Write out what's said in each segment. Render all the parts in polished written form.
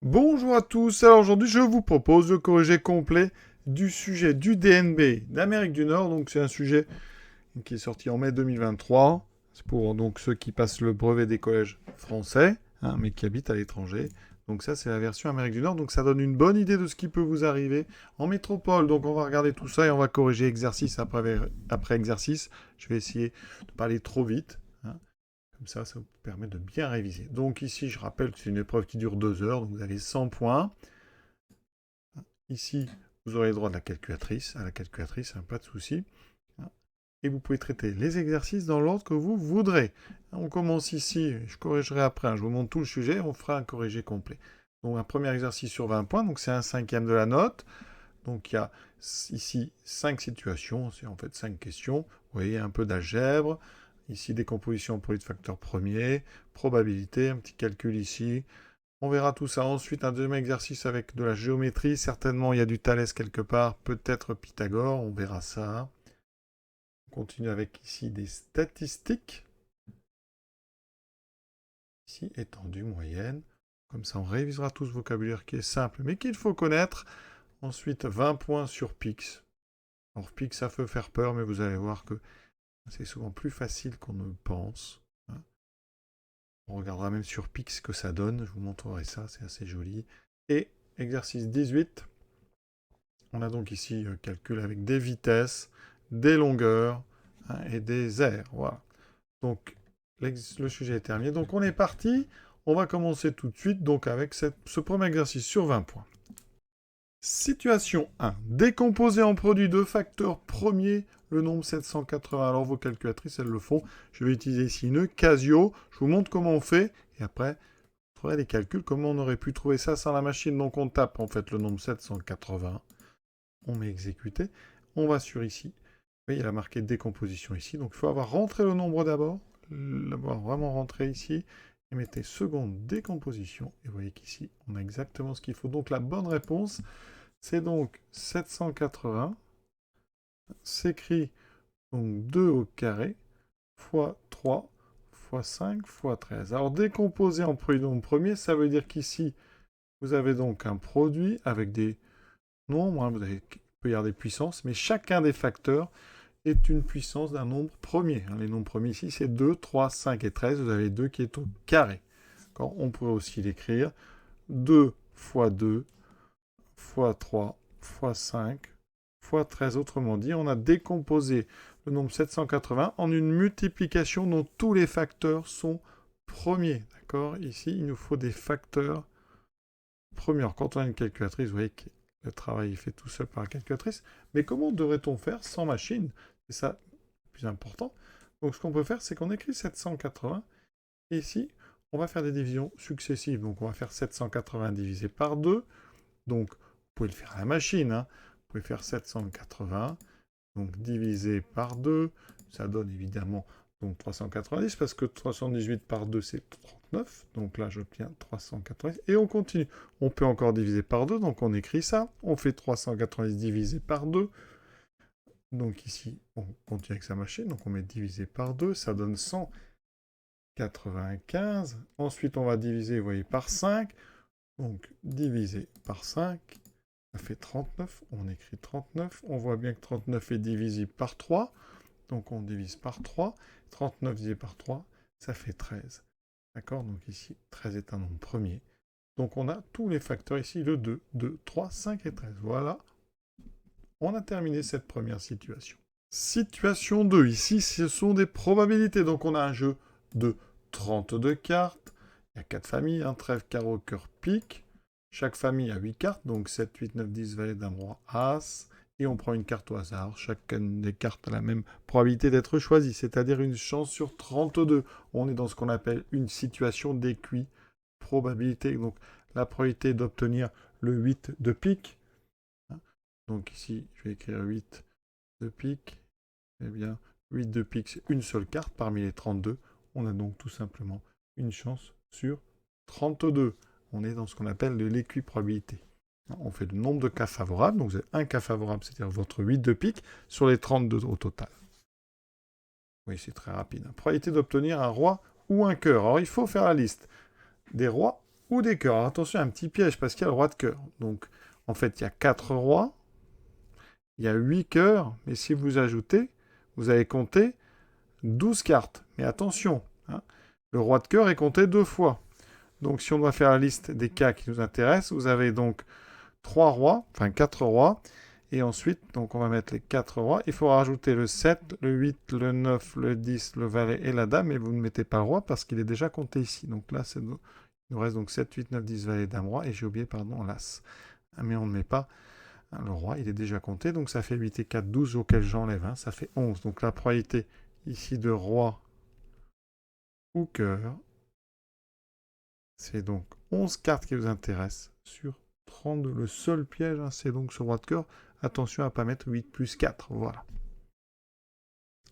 Bonjour à tous, alors aujourd'hui je vous propose le corrigé complet du sujet du DNB d'Amérique du Nord. Donc c'est un sujet qui est sorti en mai 2023. C'est pour donc ceux qui passent le brevet des collèges français, mais qui habitent à l'étranger. Donc ça c'est la version Amérique du Nord, donc ça donne une bonne idée de ce qui peut vous arriver en métropole. Donc on va regarder tout ça et on va corriger exercice après exercice. Je vais essayer de pas aller trop vite. Comme ça vous permet de bien réviser. Donc ici, je rappelle que c'est une épreuve qui dure 2 heures, donc vous avez 100 points. Ici, vous aurez le droit de la calculatrice, à la calculatrice, pas de souci. Et vous pouvez traiter les exercices dans l'ordre que vous voudrez. On commence ici, je corrigerai après, je vous montre tout le sujet, on fera un corrigé complet. Donc un premier exercice sur 20 points, donc c'est un cinquième de la note. Donc il y a ici 5 situations, c'est en fait 5 questions. Vous voyez, un peu d'algèbre. Ici, décomposition produit de facteurs premiers, probabilité, un petit calcul ici. On verra tout ça ensuite, un deuxième exercice avec de la géométrie. Certainement, il y a du Thalès quelque part, peut-être Pythagore, on verra ça. On continue avec ici des statistiques. Ici, étendue, moyenne. Comme ça, on révisera tout ce vocabulaire qui est simple, mais qu'il faut connaître. Ensuite, 20 points sur Pix. Alors, Pix, ça peut faire peur, mais vous allez voir que c'est souvent plus facile qu'on ne pense. On regardera même sur Pix ce que ça donne. Je vous montrerai ça, c'est assez joli. Et exercice 18. On a donc ici calcul avec des vitesses, des longueurs et des aires. Voilà. Donc le sujet est terminé. Donc on est parti. On va commencer tout de suite donc avec ce premier exercice sur 20 points. Situation 1. Décomposer en produit de facteurs premiers le nombre 780. Alors vos calculatrices, elles le font. Je vais utiliser ici une Casio. Je vous montre comment on fait. Et après, vous ferez les calculs. Comment on aurait pu trouver ça sans la machine. Donc on tape en fait le nombre 780. On met exécuter. On va sur ici. Vous voyez, il a marqué décomposition ici. Donc il faut avoir rentré le nombre d'abord. L'avoir vraiment rentré ici. Et mettez seconde décomposition. Et vous voyez qu'ici, on a exactement ce qu'il faut. Donc la bonne réponse, c'est donc 780, s'écrit donc 2 au carré, fois 3, fois 5, fois 13. Alors décomposer en produit de nombre premier, ça veut dire qu'ici, vous avez donc un produit avec des nombres, vous avez, il peut y avoir des puissances, mais chacun des facteurs est une puissance d'un nombre premier. Les nombres premiers ici, c'est 2, 3, 5 et 13. Vous avez 2 qui est au carré. On pourrait aussi l'écrire 2 fois 2 fois 3 fois 5 fois 13. Autrement dit, on a décomposé le nombre 780 en une multiplication dont tous les facteurs sont premiers. D'accord? Ici, il nous faut des facteurs premiers. Alors, quand on a une calculatrice, vous voyez que le travail est fait tout seul par la calculatrice. Mais comment devrait-on faire sans machine? C'est ça le plus important. Donc, ce qu'on peut faire, c'est qu'on écrit 780. Et ici, on va faire des divisions successives. Donc, on va faire 780 divisé par 2. Donc, vous pouvez le faire à la machine. Vous pouvez faire 780, donc divisé par 2. Ça donne évidemment donc 390, parce que 318 par 2, c'est 39. Donc là, j'obtiens 390. Et on continue. On peut encore diviser par 2, donc on écrit ça. On fait 390 divisé par 2. Donc ici, on continue avec sa machine. Donc on met divisé par 2. Ça donne 195. Ensuite, on va diviser, vous voyez, par 5. Donc divisé par 5. Ça fait 39, on écrit 39, on voit bien que 39 est divisible par 3, donc on divise par 3, 39 divisé par 3, ça fait 13. D'accord? Donc ici, 13 est un nombre premier. Donc on a tous les facteurs ici, le 2, 2, 3, 5 et 13. Voilà, on a terminé cette première situation. Situation 2, ici ce sont des probabilités, donc on a un jeu de 32 cartes, il y a 4 familles, trèfle, carreau, cœur, pique. Chaque famille a 8 cartes, donc 7, 8, 9, 10, valet, dame, roi, as. Et on prend une carte au hasard. Chacune des cartes a la même probabilité d'être choisie, c'est-à-dire une chance sur 32. On est dans ce qu'on appelle une situation d'équiprobabilité. Donc la probabilité d'obtenir le 8 de pique. Donc ici, je vais écrire 8 de pique. Eh bien, 8 de pique, c'est une seule carte parmi les 32. On a donc tout simplement une chance sur 32. On est dans ce qu'on appelle de l'équiprobabilité. On fait le nombre de cas favorables. Donc, vous avez un cas favorable, c'est-à-dire votre 8 de pique, sur les 32 au total. Oui, c'est très rapide. Probabilité d'obtenir un roi ou un cœur. Alors, il faut faire la liste des rois ou des cœurs. Alors, attention, un petit piège parce qu'il y a le roi de cœur. Donc, en fait, il y a 4 rois, il y a 8 cœurs, mais si vous ajoutez, vous allez compter 12 cartes. Mais attention, hein, le roi de cœur est compté 2 fois. Donc, si on doit faire la liste des cas qui nous intéressent, vous avez donc 3 rois, enfin 4 rois, et ensuite, donc on va mettre les 4 rois. Il faut rajouter le 7, le 8, le 9, le 10, le valet et la dame, et vous ne mettez pas le roi parce qu'il est déjà compté ici. Donc là, il nous reste donc 7, 8, 9, 10, valet, dame, roi, et j'ai oublié, pardon, l'as. Mais on ne met pas le roi, il est déjà compté, donc ça fait 8 et 4, 12, auquel j'enlève 1, ça fait 11. Donc la probabilité ici de roi ou cœur, c'est donc 11 cartes qui vous intéressent sur 32. Le seul piège, hein, c'est donc ce roi de cœur. Attention à ne pas mettre 8 plus 4. Voilà.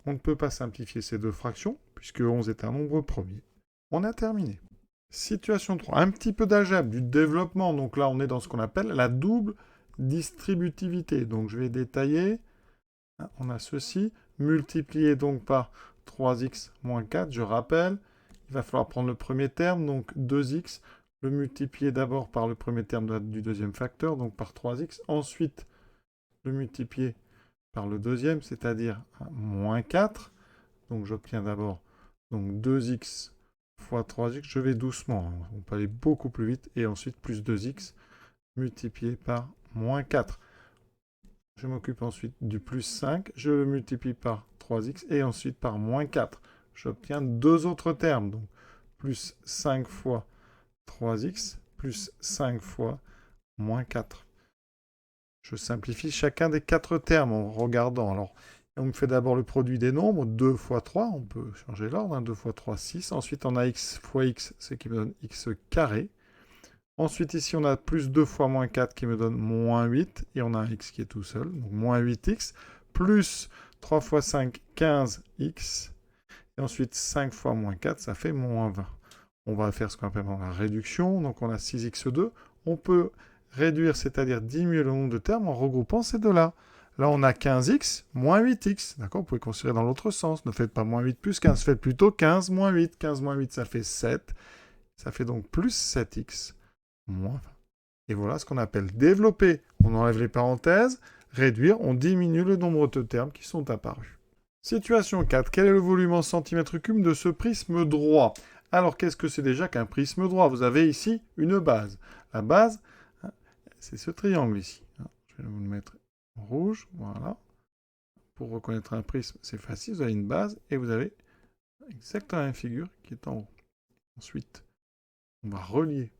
On ne peut pas simplifier ces deux fractions, puisque 11 est un nombre premier. On a terminé. Situation 3. Un petit peu d'algèbre, du développement. Donc là, on est dans ce qu'on appelle la double distributivité. Donc je vais détailler. On a ceci. Multiplié donc par 3x moins 4. Je rappelle, il va falloir prendre le premier terme, donc 2x. Le multiplier d'abord par le premier terme du deuxième facteur, donc par 3x. Ensuite, le multiplier par le deuxième, c'est-à-dire moins 4. Donc j'obtiens d'abord 2x fois 3x. Je vais doucement, hein. On peut aller beaucoup plus vite. Et ensuite plus 2x multiplié par moins 4. Je m'occupe ensuite du plus 5. Je le multiplie par 3x et ensuite par moins 4. J'obtiens deux autres termes. Donc plus 5 fois 3x plus 5 fois moins 4. Je simplifie chacun des 4 termes en regardant. Alors, on me fait d'abord le produit des nombres, 2 fois 3, on peut changer l'ordre, hein, 2 fois 3, 6. Ensuite, on a x fois x, ce qui me donne x carré. Ensuite, ici, on a plus 2 fois moins 4 qui me donne moins 8. Et on a un x qui est tout seul, donc moins 8x. Plus 3 fois 5, 15x. Et ensuite, 5 fois moins 4, ça fait moins 20. On va faire ce qu'on appelle la réduction. Donc, on a 6x2. On peut réduire, c'est-à-dire diminuer le nombre de termes en regroupant ces deux-là. Là, on a 15x moins 8x. D'accord? Vous pouvez considérer dans l'autre sens. Ne faites pas moins 8 plus 15. Faites plutôt 15 moins 8. 15 moins 8, ça fait 7. Ça fait donc plus 7x moins 20. Et voilà ce qu'on appelle développer. On enlève les parenthèses. Réduire, on diminue le nombre de termes qui sont apparus. Situation 4. Quel est le volume en centimètres cubes de ce prisme droit? Alors, qu'est-ce que c'est déjà qu'un prisme droit? Vous avez ici une base. La base, c'est ce triangle ici. Je vais vous le mettre en rouge. Voilà. Pour reconnaître un prisme, c'est facile. Vous avez une base et vous avez exactement la même figure qui est en haut. Ensuite, on va relier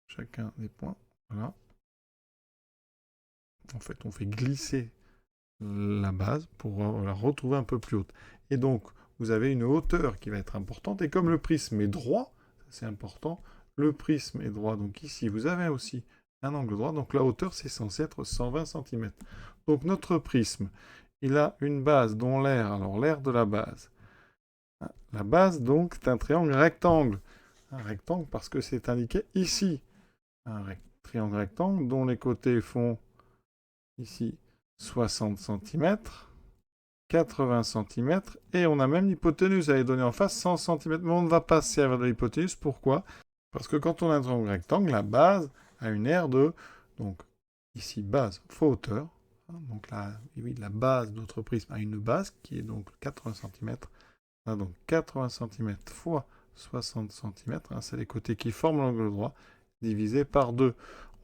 chacun des points. Voilà. En fait, on fait glisser la base pour la retrouver un peu plus haute. Et donc, vous avez une hauteur qui va être importante. Et comme le prisme est droit, c'est important, le prisme est droit. Donc ici, vous avez aussi un angle droit. Donc la hauteur, c'est censé être 120 cm. Donc notre prisme, il a une base dont l'aire, alors l'aire de la base, donc, c'est un triangle rectangle. Un rectangle parce que c'est indiqué ici. Un triangle rectangle dont les côtés font ici 60 cm. 80 cm, et on a même l'hypoténuse, elle est donnée en face 100 cm, mais on ne va pas se servir de l'hypoténuse, pourquoi? Parce que quand on a un triangle rectangle, la base a une aire de, donc ici base fois hauteur, donc là, oui, la base de notre prisme a une base qui est donc 80 cm, on a donc 80 cm fois 60 cm, c'est les côtés qui forment l'angle droit, divisé par 2.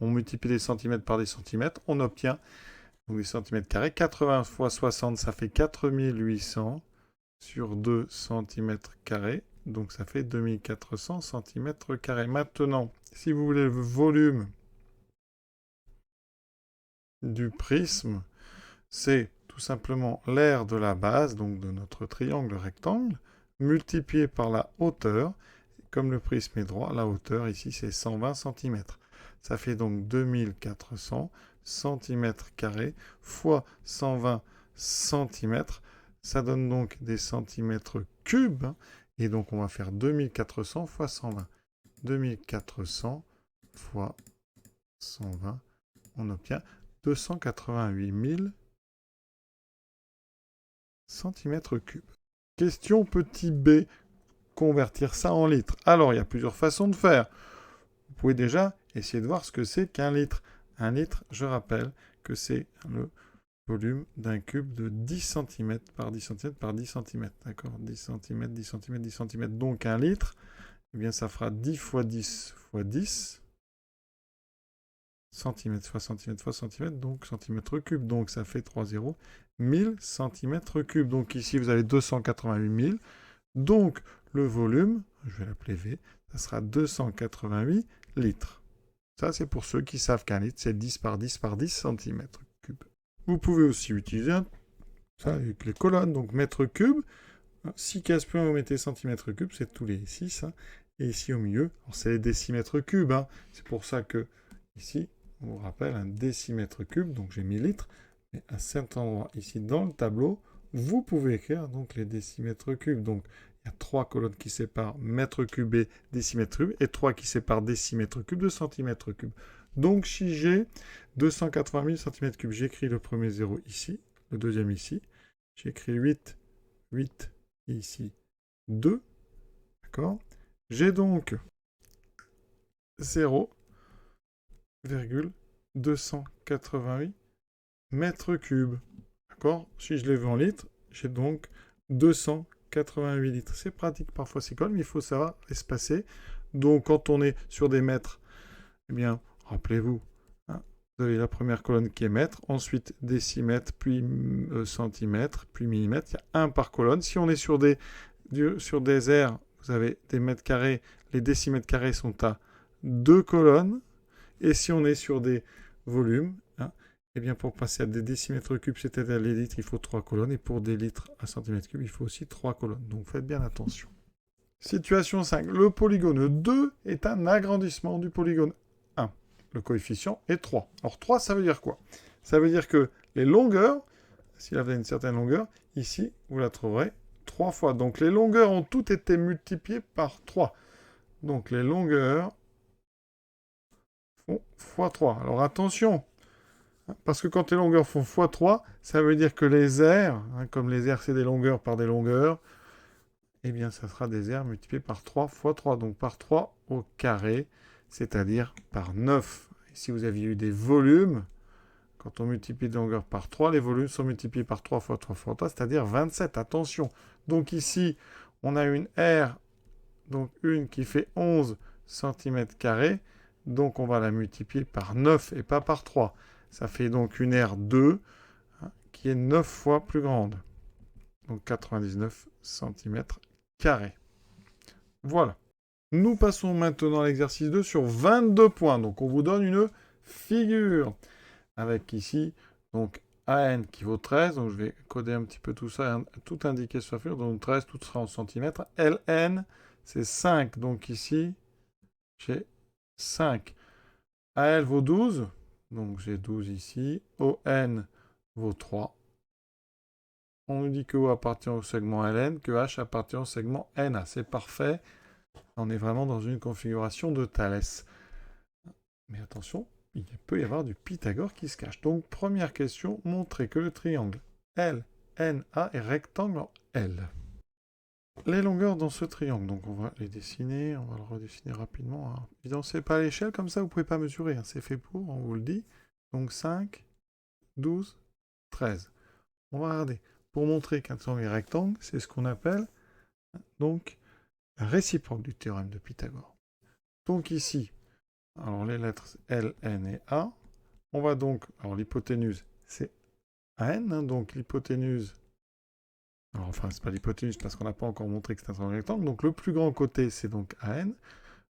On multiplie les centimètres par des centimètres, on obtient donc des centimètres carrés. 80 fois 60, ça fait 4800 sur 2 centimètres carrés. Donc ça fait 2400 centimètres carrés. Maintenant, si vous voulez le volume du prisme, c'est tout simplement l'aire de la base, donc de notre triangle rectangle, multiplié par la hauteur. Comme le prisme est droit, la hauteur ici c'est 120 cm. Ça fait donc 2400 cm² fois 120 cm. Ça donne donc des centimètres cubes. Et donc on va faire 2400 fois 120. 2400 fois 120. On obtient 288 000 cm3. Question petit b. convertir ça en litres. Alors, il y a plusieurs façons de faire. Vous pouvez déjà essayer de voir ce que c'est qu'un litre. Un litre, je rappelle que c'est le volume d'un cube de 10 cm par 10 cm par 10 cm. D'accord, 10 cm, 10 cm, 10 cm. Donc un litre, eh bien ça fera 10 fois 10 fois 10 cm fois cm fois cm, donc centimètre cube. Donc ça fait 3 zéros, 1000 cm3. Donc ici vous avez 288 000. Donc le volume, je vais l'appeler V, ça sera 288 litres. Ça c'est pour ceux qui savent qu'un litre c'est 10 par 10 par 10 cm3. Vous pouvez aussi utiliser ça avec les colonnes, donc mètre cube. 6 cases plus 1, vous mettez centimètre cube, c'est tous les 6. Hein. Et ici au milieu, c'est les décimètres cubes. Hein. C'est pour ça que ici, on vous rappelle un décimètre cube, donc j'ai mis litres. Mais à cet endroit, ici dans le tableau, vous pouvez écrire donc les décimètres cubes. Donc il y a 3 colonnes qui séparent mètre cube et décimètre cube, et 3 qui séparent décimètre cube de centimètre cube. Donc si j'ai 280 000 cm3, j'écris le premier 0 ici, le deuxième ici. J'écris 8, 8 et ici 2. D'accord. J'ai donc 0,288 mètres cubes. D'accord. Si je les veux en litres, j'ai donc 288 litres. C'est pratique, parfois c'est colle, mais il faut savoir espacer. Donc quand on est sur des mètres, eh bien, rappelez-vous, hein, vous avez la première colonne qui est mètre, ensuite décimètre, puis centimètre, puis millimètre. Il y a un par colonne. Si on est sur des aires, vous avez des mètres carrés. Les décimètres carrés sont à 2 colonnes. Et si on est sur des volumes, hein, eh bien pour passer à des décimètres cubes, c'est-à-dire les litres, il faut 3 colonnes. Et pour des litres à centimètres cubes, il faut aussi 3 colonnes. Donc faites bien attention. Situation 5. Le polygone 2 est un agrandissement du polygone 1. Le coefficient est 3. Alors 3, ça veut dire quoi? Ça veut dire que les longueurs, s'il avait une certaine longueur, ici, vous la trouverez 3 fois. Donc les longueurs ont toutes été multipliées par 3. Donc les longueurs font x 3. Alors attention, parce que quand les longueurs font x 3, ça veut dire que les aires, hein, comme les aires c'est des longueurs par des longueurs, eh bien ça sera des aires multipliées par 3 fois 3, donc par 3 au carré, c'est-à-dire par 9. Et si vous aviez eu des volumes, quand on multiplie des longueurs par 3, les volumes sont multipliés par 3 fois 3 fois 3, c'est-à-dire 27. Attention. Donc ici, on a une aire, donc une qui fait 11 cm², donc on va la multiplier par 9 et pas par 3. Ça fait donc une aire 2, hein, qui est 9 fois plus grande. Donc 99 cm². Voilà. Nous passons maintenant à l'exercice 2 sur 22 points. Donc on vous donne une figure avec ici donc AN qui vaut 13. Donc je vais coder un petit peu tout ça, tout indiquer sur la figure. Donc 13, tout sera en centimètres. LN, c'est 5. Donc ici, j'ai 5. AL vaut 12. Donc j'ai 12 ici. ON vaut 3. On nous dit que O appartient au segment LN, que H appartient au segment NA. C'est parfait. On est vraiment dans une configuration de Thalès. Mais attention, il peut y avoir du Pythagore qui se cache. Donc, première question, montrer que le triangle LNA est rectangle en L. Les longueurs dans ce triangle, donc on va les dessiner, on va le redessiner rapidement. Hein. Évidemment, c'est pas à l'échelle, comme ça vous ne pouvez pas mesurer, hein. C'est fait pour, on vous le dit. Donc 5, 12, 13. On va regarder. Pour montrer qu'un triangle est rectangle, c'est ce qu'on appelle donc la réciproque du théorème de Pythagore. Donc ici, alors les lettres L, N et A, on va donc, alors l'hypoténuse c'est AN, hein, donc l'hypoténuse, alors enfin c'est pas l'hypoténuse parce qu'on n'a pas encore montré que c'est un triangle rectangle, donc le plus grand côté c'est donc AN,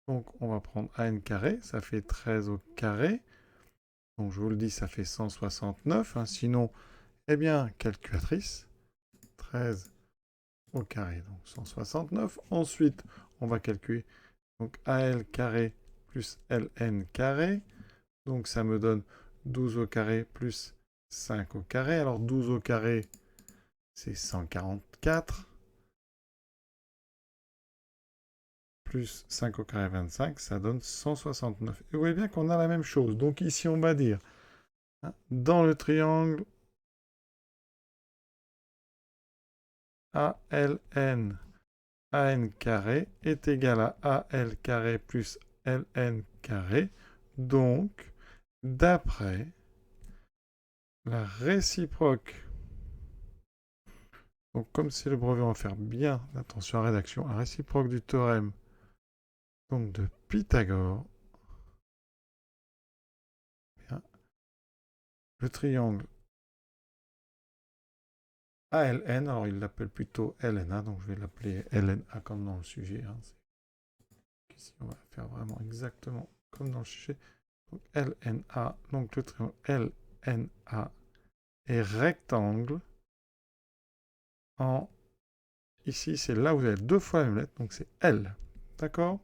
donc on va prendre AN carré, ça fait 13 au carré, donc je vous le dis ça fait 169, hein, sinon, eh bien, calculatrice, 13 au carré, donc 169. Ensuite, on va calculer donc AL carré plus LN carré. Donc ça me donne 12 au carré plus 5 au carré. Alors 12 au carré, c'est 144. Plus 5 au carré 25, ça donne 169. Et vous voyez bien qu'on a la même chose. Donc ici, on va dire, hein, dans le triangle ALN, AN carré est égal à AL carré plus LN carré. Donc, d'après la réciproque, donc comme c'est le brevet, on va faire bien attention à la rédaction, la réciproque du théorème donc de Pythagore, bien, le triangle ALN, alors il l'appelle plutôt LNA, donc je vais l'appeler LNA comme dans le sujet. Hein. Ici, on va faire vraiment exactement comme dans le sujet. Donc LNA, donc le triangle LNA est rectangle en... Ici, c'est là où vous avez deux fois la même lettre, donc c'est L. D'accord?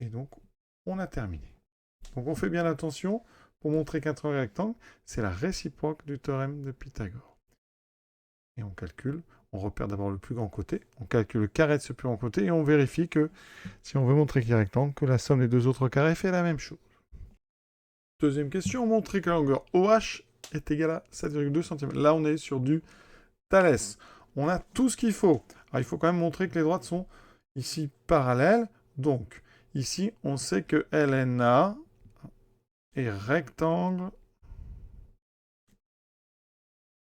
Et donc, on a terminé. Donc, on fait bien attention pour montrer qu'un triangle rectangle, c'est la réciproque du théorème de Pythagore. Et on calcule, on repère d'abord le plus grand côté, on calcule le carré de ce plus grand côté, et on vérifie que, si on veut montrer qu'il y a rectangle, que la somme des deux autres carrés fait la même chose. Deuxième question, montrer que la longueur OH est égale à 7,2 cm. Là, on est sur du Thalès. On a tout ce qu'il faut. Alors, il faut quand même montrer que les droites sont ici parallèles. Donc, ici, on sait que LNA est rectangle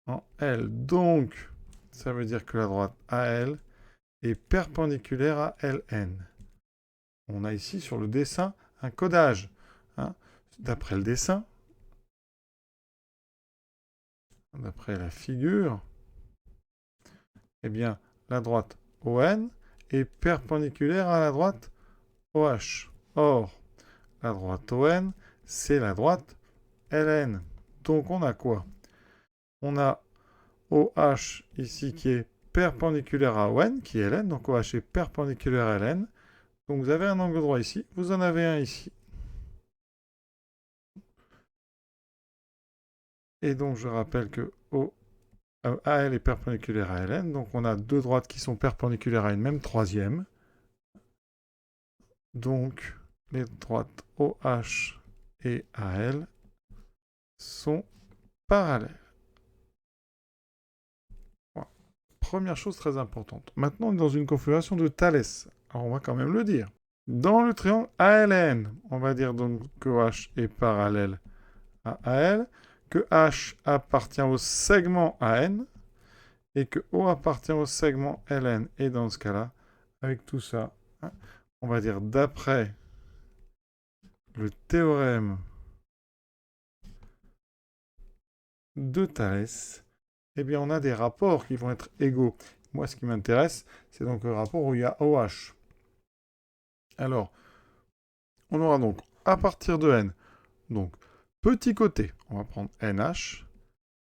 en L. Donc, ça veut dire que la droite AL est perpendiculaire à LN. On a ici sur le dessin un codage. Hein. D'après le dessin, d'après la figure, eh bien, la droite ON est perpendiculaire à la droite OH. Or, la droite ON, c'est la droite LN. Donc, on a quoi? On a OH ici qui est perpendiculaire à ON, qui est LN. Donc, OH est perpendiculaire à LN. Donc, vous avez un angle droit ici. Vous en avez un ici. Et donc, je rappelle que AL est perpendiculaire à LN. Donc, on a deux droites qui sont perpendiculaires à une même troisième. Donc, les droites OH et AL sont parallèles. Voilà. Première chose très importante. Maintenant, on est dans une configuration de Thalès. Alors, on va quand même le dire. Dans le triangle ALN, on va dire donc que OH est parallèle à AL, que H appartient au segment AN, et que O appartient au segment LN. Et dans ce cas-là, avec tout ça, hein, on va dire d'après le théorème de Thalès, eh bien on a des rapports qui vont être égaux. Moi, ce qui m'intéresse, c'est donc le rapport où il y a OH. Alors, on aura donc, à partir de N, donc petit côté, on va prendre NH,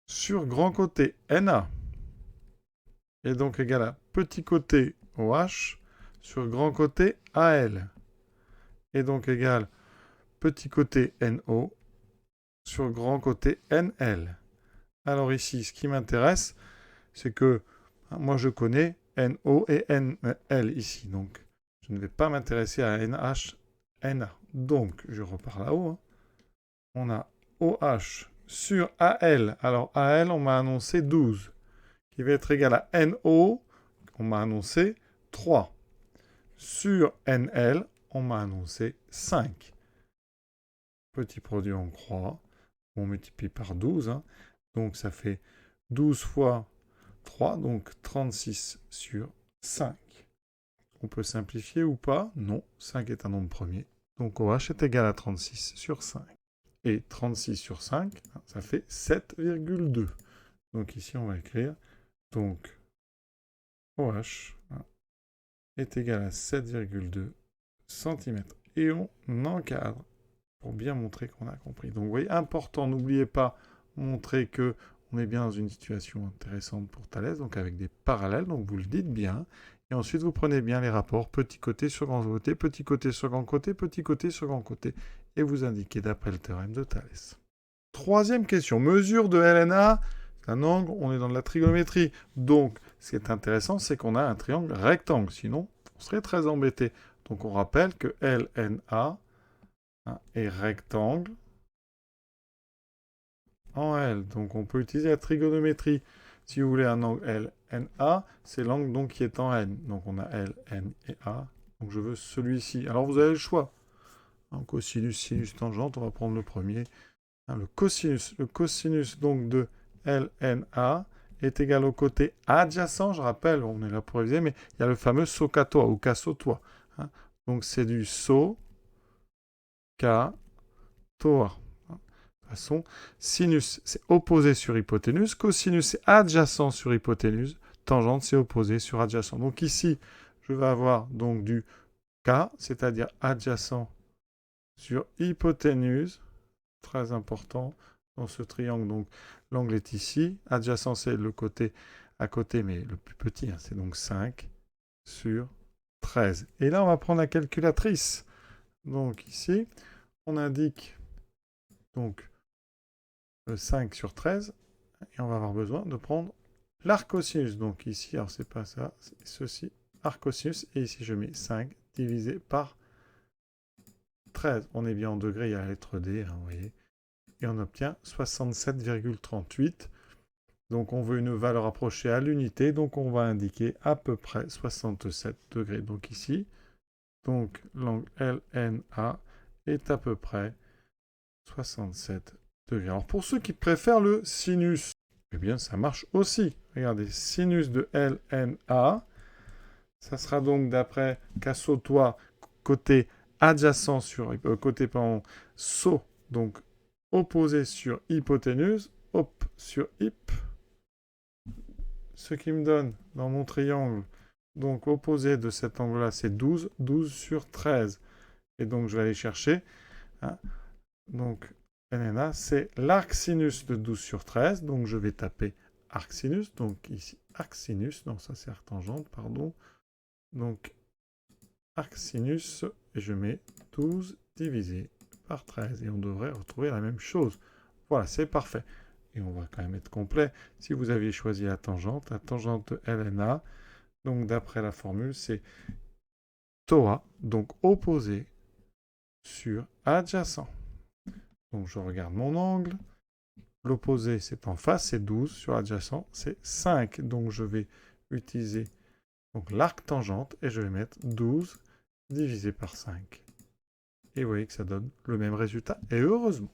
sur grand côté NA, et donc égal à petit côté OH, sur grand côté AL, et donc égal petit côté NO, sur grand côté NL. Alors ici, ce qui m'intéresse, c'est que moi je connais NO et NL ici, donc je ne vais pas m'intéresser à NH, NA. Donc, je repars là-haut. Hein. On a OH sur AL. Alors, AL, on m'a annoncé 12, qui va être égal à NO, on m'a annoncé 3. Sur NL, on m'a annoncé 5. Petit produit en croix, on multiplie par 12. Hein. Donc, ça fait 12 fois 3, donc 36 sur 5. On peut simplifier ou pas? Non, 5 est un nombre premier. Donc OH est égal à 36 sur 5. Et 36 sur 5, ça fait 7,2. Donc ici, on va écrire, donc OH est égal à 7,2 cm. Et on encadre pour bien montrer qu'on a compris. Donc vous voyez, important, n'oubliez pas, montrer que on est bien dans une situation intéressante pour Thalès, donc avec des parallèles, donc vous le dites bien. Et ensuite, vous prenez bien les rapports petit côté sur grand côté, petit côté sur grand côté, petit côté sur grand côté, et vous indiquez d'après le théorème de Thalès. Troisième question, mesure de LNA, c'est un angle, on est dans de la trigonométrie. Donc, ce qui est intéressant, c'est qu'on a un triangle rectangle, sinon on serait très embêté. Donc, on rappelle que LNA est rectangle en L. Donc, on peut utiliser la trigonométrie. Si vous voulez un angle LNA, c'est l'angle donc qui est en N. Donc on a L, N et A. Donc je veux celui-ci. Alors vous avez le choix. En cosinus, sinus, tangente, on va prendre le premier. Le cosinus. Le cosinus donc de LNA est égal au côté adjacent. Je rappelle, on est là pour réviser, mais il y a le fameux SOHCAHTOA ou CASOTOA. Donc c'est du SOHCAHTOA. De toute façon, sinus, c'est opposé sur hypoténuse. Cosinus, c'est adjacent sur hypoténuse. Tangente, c'est opposé sur adjacent. Donc ici, je vais avoir donc du K, c'est-à-dire adjacent sur hypoténuse. Très important dans ce triangle. Donc l'angle est ici. Adjacent, c'est le côté à côté, mais le plus petit. C'est donc 5 sur 13. Et là, on va prendre la calculatrice. Donc ici, on indique donc 5 sur 13, et on va avoir besoin de prendre l'arcosinus. Donc ici, alors c'est pas ça, c'est ceci, arcosinus, et ici je mets 5 divisé par 13. On est bien en degrés, il y a la lettre D, vous voyez, et on obtient 67,38. Donc on veut une valeur approchée à l'unité, donc on va indiquer à peu près 67 degrés. Donc ici, donc l'angle LNA est à peu près 67 degrés. Alors pour ceux qui préfèrent le sinus, eh bien ça marche aussi. Regardez, sinus de LNA, ça sera donc d'après CASOTOA, côté adjacent sur, côté pardon, SO, donc opposé sur hypoténuse, hop, sur hip. Ce qui me donne dans mon triangle, donc opposé de cet angle-là, c'est 12, 12 sur 13. Et donc je vais aller chercher, donc LNA, c'est l'arcsinus de 12 sur 13. Donc je vais taper arcsinus. Donc ici, arcsinus. Non, ça c'est arctangente, pardon. Donc arcsinus, et je mets 12 divisé par 13. Et on devrait retrouver la même chose. Voilà, c'est parfait. Et on va quand même être complet. Si vous aviez choisi la tangente de LNA, donc d'après la formule, c'est TOA, donc opposé sur adjacent. Donc je regarde mon angle. L'opposé, c'est en face, c'est 12. Sur adjacent, c'est 5. Donc je vais utiliser l'arc tangente et je vais mettre 12 divisé par 5. Et vous voyez que ça donne le même résultat. Et heureusement.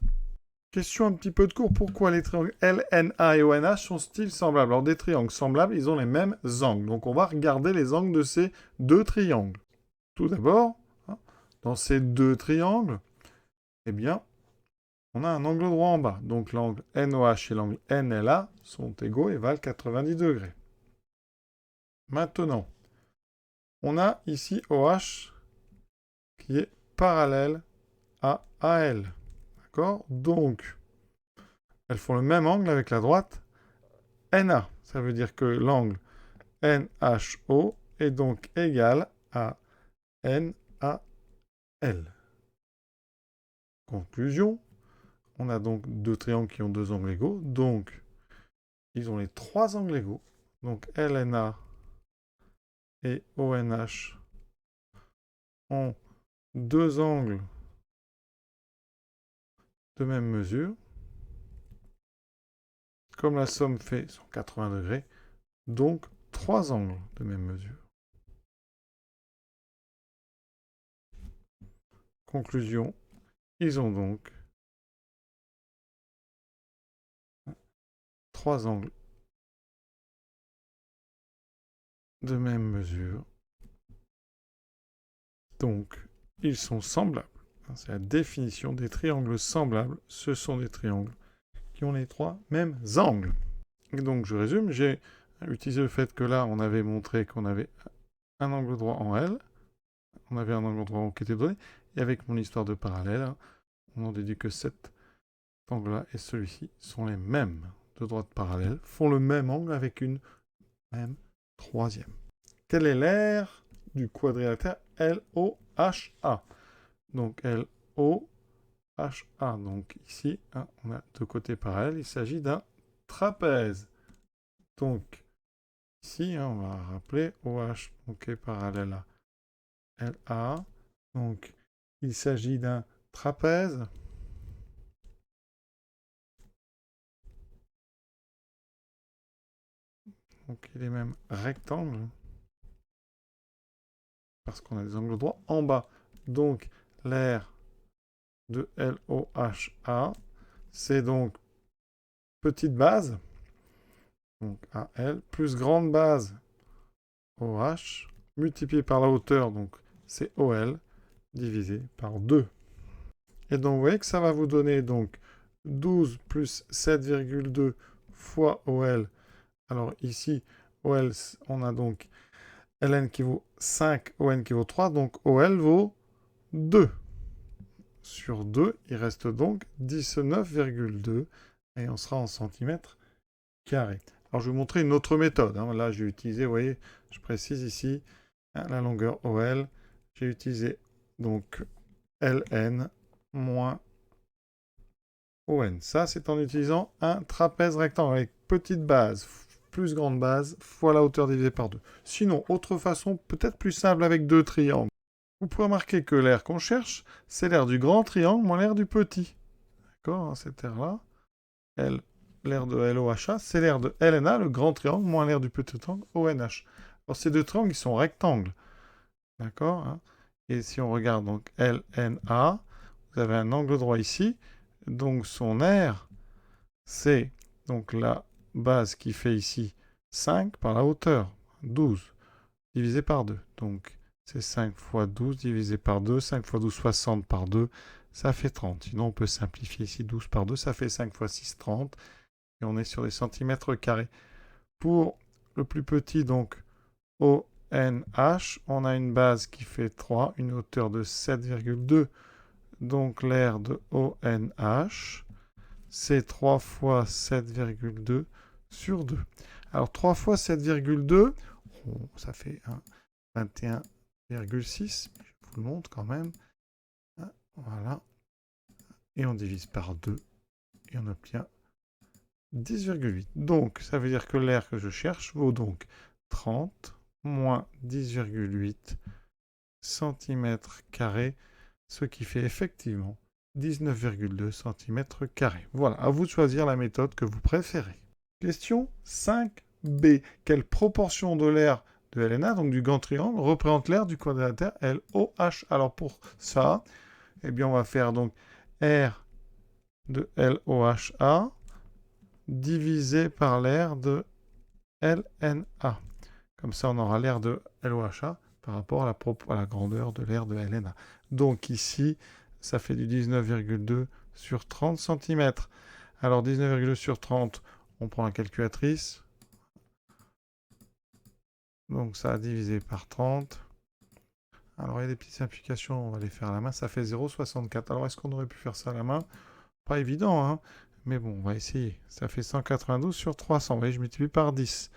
Question un petit peu de cours. Pourquoi les triangles LNA et ONH sont-ils semblables? Alors des triangles semblables, ils ont les mêmes angles. Donc on va regarder les angles de ces deux triangles. Tout d'abord, dans ces deux triangles, eh bien, on a un angle droit en bas. Donc l'angle NOH et l'angle NLA sont égaux et valent 90 degrés. Maintenant, on a ici OH qui est parallèle à AL. D'accord? Donc, elles font le même angle avec la droite NA. Ça veut dire que l'angle NHO est donc égal à NAL. Conclusion, on a donc deux triangles qui ont deux angles égaux. Donc, ils ont les trois angles égaux. Donc, LNA et ONH ont deux angles de même mesure. Comme la somme fait 180 degrés, donc trois angles de même mesure. Conclusion, ils ont donc trois angles de même mesure. Donc, ils sont semblables. C'est la définition des triangles semblables. Ce sont des triangles qui ont les trois mêmes angles. Et donc, je résume, j'ai utilisé le fait que là, on avait montré qu'on avait un angle droit en L, on avait un angle droit qui était donné, et avec mon histoire de parallèle, on en déduit que cet angle-là et celui-ci sont les mêmes. Deux droites parallèles font le même angle avec une même troisième. Quel est l'aire du quadrilatère LOHA? Donc LOHA. Donc ici, on a deux côtés parallèles. Il s'agit d'un trapèze. Donc ici, on va rappeler OH donc, est parallèle à LA. Donc il s'agit d'un trapèze. Donc il est même rectangle. Parce qu'on a des angles droits en bas. Donc l'aire de LOHA, c'est donc petite base, donc AL, plus grande base OH, multiplié par la hauteur, donc c'est OL, divisé par 2. Et donc vous voyez que ça va vous donner donc 12 plus 7,2 fois OL. Alors ici, OL, on a donc LN qui vaut 5, ON qui vaut 3, donc OL vaut 2. Sur 2, il reste donc 19,2 et on sera en centimètres carrés. Alors je vais vous montrer une autre méthode. Là, j'ai utilisé, vous voyez, je précise ici, la longueur OL. J'ai utilisé donc LN moins ON. Ça, c'est en utilisant un trapèze rectangle avec petite base, plus grande base, fois la hauteur divisée par 2. Sinon, autre façon, peut-être plus simple avec deux triangles. Vous pouvez remarquer que l'aire qu'on cherche, c'est l'aire du grand triangle moins l'aire du petit. D'accord, cette aire-là, l'aire de LOHA, c'est l'aire de LNA, le grand triangle, moins l'aire du petit triangle, ONH. Alors ces deux triangles, ils sont rectangles. D'accord. Et si on regarde donc LNA, vous avez un angle droit ici. Donc son aire, c'est donc la base qui fait ici 5 par la hauteur, 12, divisé par 2. Donc c'est 5 fois 12 divisé par 2, 5 fois 12, 60 par 2, ça fait 30. Sinon on peut simplifier ici 12 par 2, ça fait 5 fois 6, 30. Et on est sur des centimètres carrés. Pour le plus petit, donc ONH, on a une base qui fait 3, une hauteur de 7,2. Donc l'aire de ONH, c'est 3 fois 7,2 sur 2. Alors 3 fois 7,2, ça fait 21,6. Je vous le montre quand même. Voilà. Et on divise par 2 et on obtient 10,8. Donc, ça veut dire que l'aire que je cherche vaut donc 30 moins 10,8 cm², ce qui fait effectivement 19,2 cm². Voilà, à vous de choisir la méthode que vous préférez. Question 5b. Quelle proportion de l'aire de LNA, donc du grand triangle, représente l'aire du quadrilatère LOH? Alors pour ça, eh bien on va faire donc R de LOHA divisé par l'aire de LNA. Comme ça, on aura l'aire de LOHA par rapport à la grandeur de l'aire de LNA. Donc ici, ça fait du 19,2 sur 30 cm. Alors 19,2 sur 30, on prend la calculatrice. Donc ça a divisé par 30. Alors il y a des petites simplifications, on va les faire à la main. Ça fait 0,64. Alors est-ce qu'on aurait pu faire ça à la main? Pas évident, hein? Mais bon, on va essayer. Ça fait 192 sur 300. Vous voyez, je multiplie par 10.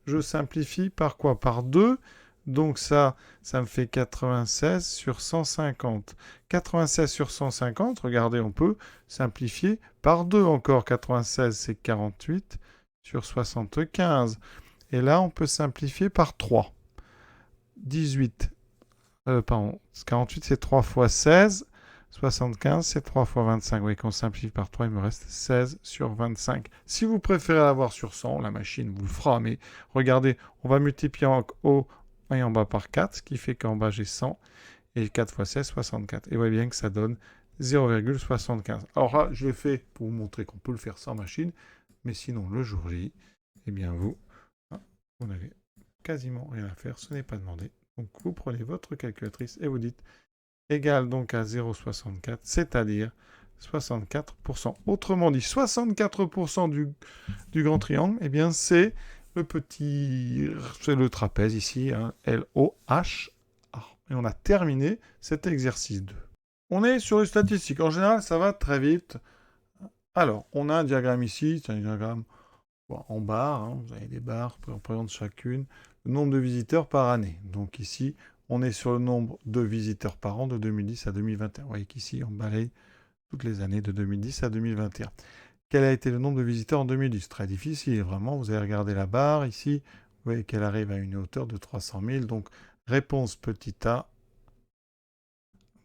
Je simplifie par quoi? Par 2. Donc ça me fait 96 sur 150. 96 sur 150, regardez, on peut simplifier par 2 encore. 96, c'est 48 sur 75. Et là, on peut simplifier par 3. 18. Pardon, 48, c'est 3 fois 16. 75, c'est 3 fois 25. Vous voyez qu'on simplifie par 3, il me reste 16 sur 25. Si vous préférez l'avoir sur 100, la machine vous le fera. Mais regardez, on va multiplier en haut et en bas par 4, ce qui fait qu'en bas j'ai 100. Et 4 fois 16, 64. Et vous voyez bien que ça donne 0,75. Alors là, je l'ai fait pour vous montrer qu'on peut le faire sans machine. Mais sinon, le jour J, eh bien vous n'avez quasiment rien à faire. Ce n'est pas demandé. Donc vous prenez votre calculatrice et vous dites égale donc à 0,64, c'est-à-dire 64%. Autrement dit, 64% du grand triangle, eh bien c'est le trapèze ici, hein, LOH. Et on a terminé cet exercice 2. On est sur les statistiques. En général, ça va très vite. Alors, on a un diagramme ici, c'est un diagramme en barres. Hein, vous avez des barres qui représentent chacune le nombre de visiteurs par année. Donc ici, on est sur le nombre de visiteurs par an de 2010 à 2021. Vous voyez qu'ici, on balaye toutes les années de 2010 à 2021. Quel a été le nombre de visiteurs en 2010? Très difficile, vraiment. Vous allez regarder la barre ici. Vous voyez qu'elle arrive à une hauteur de 300 000. Donc, réponse petit a.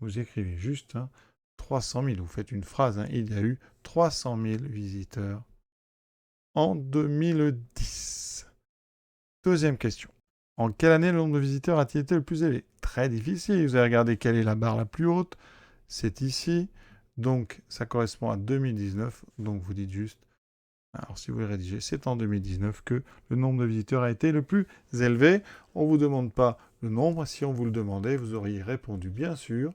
Vous écrivez juste 300 000. Vous faites une phrase. Il y a eu 300 000 visiteurs en 2010. Deuxième question. En quelle année le nombre de visiteurs a-t-il été le plus élevé? Très difficile. Vous allez regarder quelle est la barre la plus haute. C'est ici. Donc, ça correspond à 2019. Donc, vous dites juste... Alors, si vous le rédigez, c'est en 2019 que le nombre de visiteurs a été le plus élevé. On ne vous demande pas le nombre. Si on vous le demandait, vous auriez répondu bien sûr.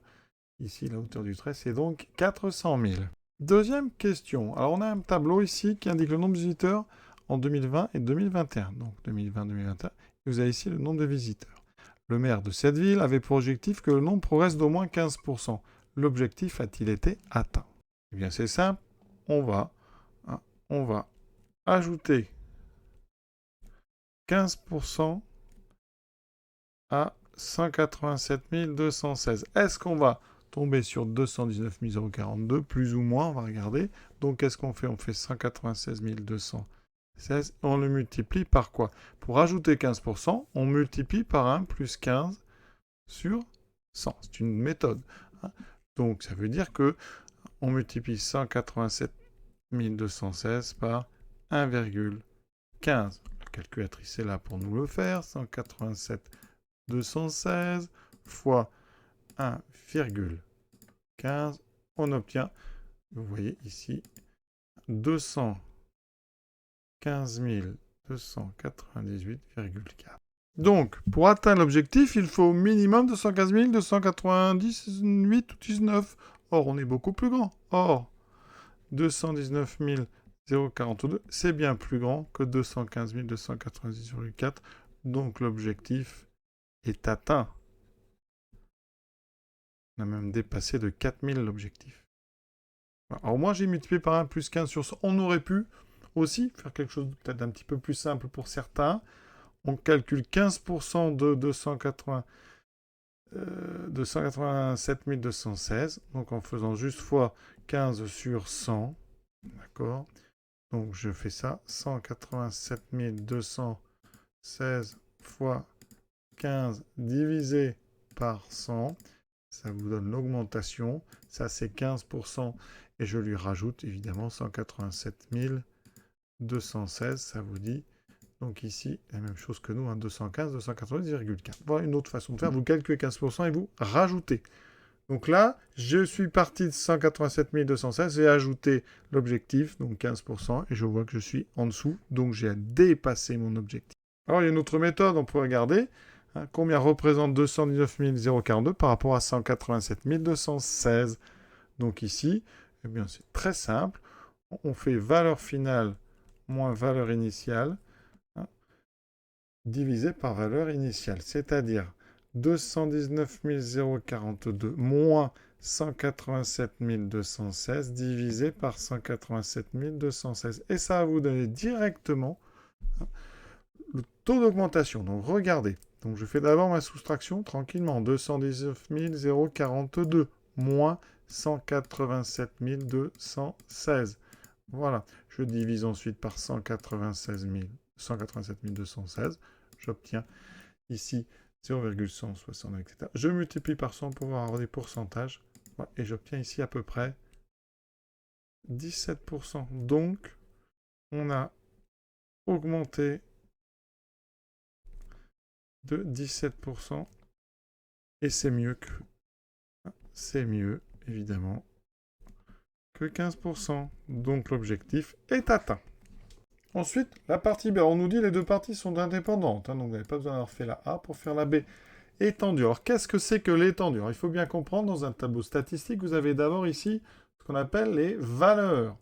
Ici, la hauteur du trait, c'est donc 400 000. Deuxième question. Alors, on a un tableau ici qui indique le nombre de visiteurs en 2020 et 2021. Donc, 2020-2021. Vous avez ici le nombre de visiteurs. Le maire de cette ville avait pour objectif que le nombre progresse d'au moins 15%. L'objectif a-t-il été atteint? Eh bien, c'est simple. On va ajouter 15% à 187 216. Est-ce qu'on va tomber sur 219 042, plus ou moins? On va regarder. Donc, qu'est-ce qu'on fait? On fait 196 216. On le multiplie par quoi? Pour ajouter 15%, on multiplie par 1 plus 15 sur 100. C'est une méthode. Donc, ça veut dire que on multiplie 187 216 par 1,15. La calculatrice est là pour nous le faire. 187 216 fois 1,15. On obtient, vous voyez ici, 215 298,4. Donc, pour atteindre l'objectif, il faut au minimum 215 298 ou 19. Or, on est beaucoup plus grand. Or, 219 042, c'est bien plus grand que 215 298,4. Donc, l'objectif est atteint. On a même dépassé de 4000 l'objectif. Alors, moi, j'ai multiplié par 1 plus 15 sur 100. On aurait pu aussi faire quelque chose peut-être d'un petit peu plus simple pour certains. On calcule 15% de 187 216. Donc, en faisant juste fois 15 sur 100. D'accord? Donc, je fais ça. 187 216 fois 15 divisé par 100. Ça vous donne l'augmentation. Ça, c'est 15%. Et je lui rajoute, évidemment, 187 216. Ça vous dit, donc ici, la même chose que nous, hein, 215, 290,4. Voilà une autre façon de faire. Vous calculez 15% et vous rajoutez. Donc là, je suis parti de 187 216. J'ai ajouté l'objectif, donc 15%. Et je vois que je suis en dessous. Donc j'ai dépassé mon objectif. Alors, il y a une autre méthode. On peut regarder. Combien représente 219 042 par rapport à 187 216? Donc ici, eh bien, c'est très simple. On fait valeur finale moins valeur initiale divisé par valeur initiale. C'est-à-dire 219 042 moins 187 216 divisé par 187 216. Et ça va vous donner directement le taux d'augmentation. Donc regardez. Donc je fais d'abord ma soustraction tranquillement. 219 042 moins 187 216. Voilà. Je divise ensuite par 187 216. J'obtiens ici 0,160, etc. Je multiplie par 100 pour avoir des pourcentages. Et j'obtiens ici à peu près 17%. Donc, on a augmenté de 17%. Et c'est mieux que... C'est mieux, évidemment, que 15%. Donc, l'objectif est atteint. Ensuite, la partie B. On nous dit les deux parties sont indépendantes. Donc, vous n'avez pas besoin d'avoir fait la A pour faire la B. Étendue. Alors, qu'est-ce que c'est que l'étendue? Il faut bien comprendre, dans un tableau statistique, vous avez d'abord ici ce qu'on appelle les valeurs.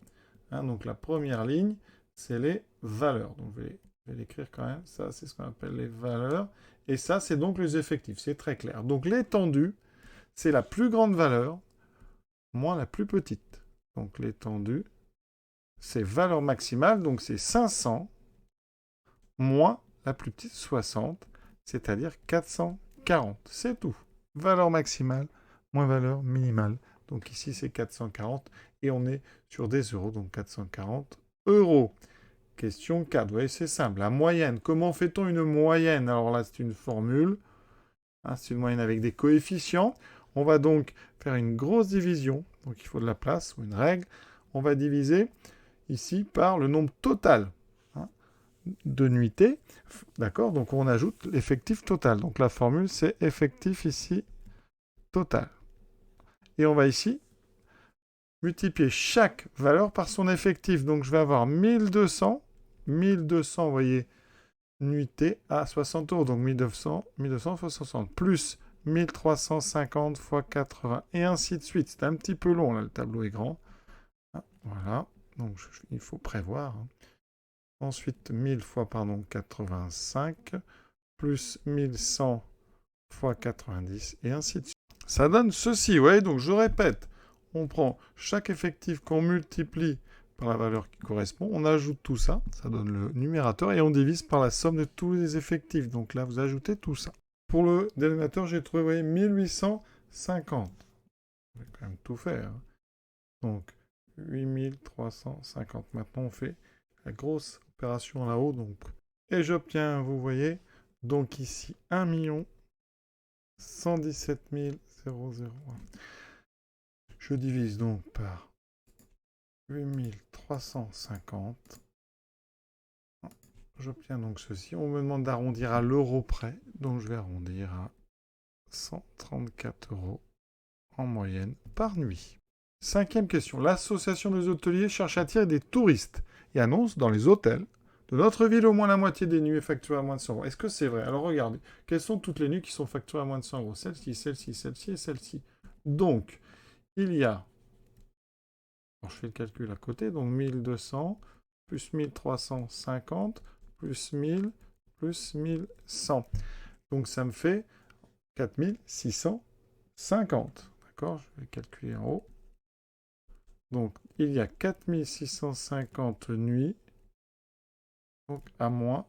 Donc, la première ligne, c'est les valeurs. Donc, je vais l'écrire quand même. Ça, c'est ce qu'on appelle les valeurs. Et ça, c'est donc les effectifs. C'est très clair. Donc, l'étendue, c'est la plus grande valeur moins la plus petite. Donc, l'étendue, c'est valeur maximale. Donc, c'est 500 moins la plus petite, 60, c'est-à-dire 440. C'est tout. Valeur maximale moins valeur minimale. Donc ici, c'est 440 et on est sur des euros, donc 440 euros. Question 4. Vous voyez, c'est simple. La moyenne. Comment fait-on une moyenne? Alors là, c'est une formule. C'est une moyenne avec des coefficients. On va donc faire une grosse division. Donc il faut de la place ou une règle. On va diviser ici par le nombre total. de nuitées. D'accord? Donc on ajoute l'effectif total. Donc la formule, c'est effectif ici total. Et on va ici multiplier chaque valeur par son effectif. Donc je vais avoir 1200, vous voyez, nuitées à 60 euros. Donc 1200 fois 60, plus 1350 fois 80, et ainsi de suite. C'est un petit peu long, là, le tableau est grand. Voilà, donc il faut prévoir. Ensuite, 1000 fois, 85, plus 1100 fois 90, et ainsi de suite. Ça donne ceci, vous voyez, donc je répète, on prend chaque effectif qu'on multiplie par la valeur qui correspond, on ajoute tout ça, ça donne le numérateur, et on divise par la somme de tous les effectifs. Donc là, vous ajoutez tout ça. Pour le dénominateur, j'ai trouvé, vous voyez, 1850. On va quand même tout faire. Donc, 8350. Maintenant, on fait la grosse opération là-haut. Donc, et j'obtiens, vous voyez, donc ici, 1 117 001. Je divise donc par 8350. J'obtiens donc ceci. On me demande d'arrondir à l'euro près. Donc, je vais arrondir à 134 € en moyenne par nuit. Cinquième question. L'association des hôteliers cherche à attirer des touristes et annonce dans les hôtels de notre ville au moins la moitié des nuits est facturée à moins de 100 €. Est-ce que c'est vrai? Alors regardez, quelles sont toutes les nuits qui sont facturées à moins de 100 €? Celle-ci, celle-ci, celle-ci et celle-ci. Donc, il y a... Alors, je fais le calcul à côté. Donc, 1200 plus 1350 plus 1000 plus 1100. Donc, ça me fait 4650. D'accord? Je vais calculer en haut. Donc, il y a 4650 nuits, donc à moins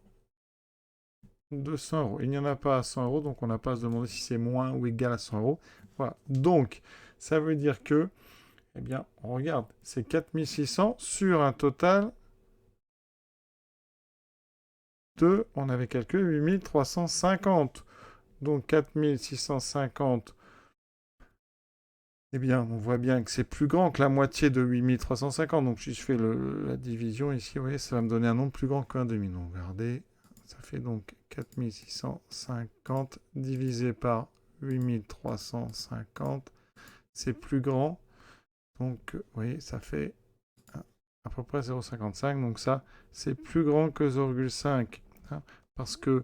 de 100 €. Il n'y en a pas à 100 €, donc on n'a pas à se demander si c'est moins ou égal à 100 €. Voilà. Donc, ça veut dire que, eh bien, on regarde, c'est 4600 sur un total de, on avait calculé 8350. Donc, 4650, eh bien, on voit bien que c'est plus grand que la moitié de 8350. Donc, si je fais la division ici, vous voyez, ça va me donner un nombre plus grand qu'un demi. Donc, regardez, ça fait donc 4650 divisé par 8350. C'est plus grand. Donc, vous voyez, ça fait à peu près 0,55. Donc, ça, c'est plus grand que 0,5. Hein, parce que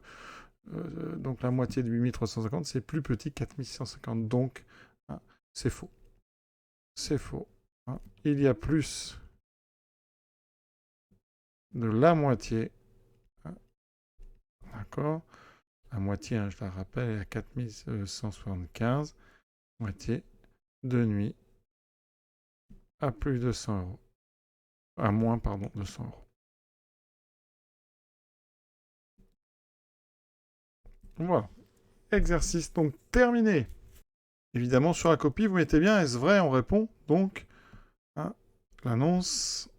donc la moitié de 8350, c'est plus petit que 4650. Donc, hein, c'est faux. C'est faux. Hein. Il y a plus de la moitié. Hein. D'accord? La moitié, hein, je la rappelle, est à 4175. Moitié de nuit à plus de 100 €. À moins, pardon, de 100 €. Voilà. Exercice donc terminé. Évidemment, sur la copie, vous mettez bien, est-ce vrai? On répond donc, hein, l'annonce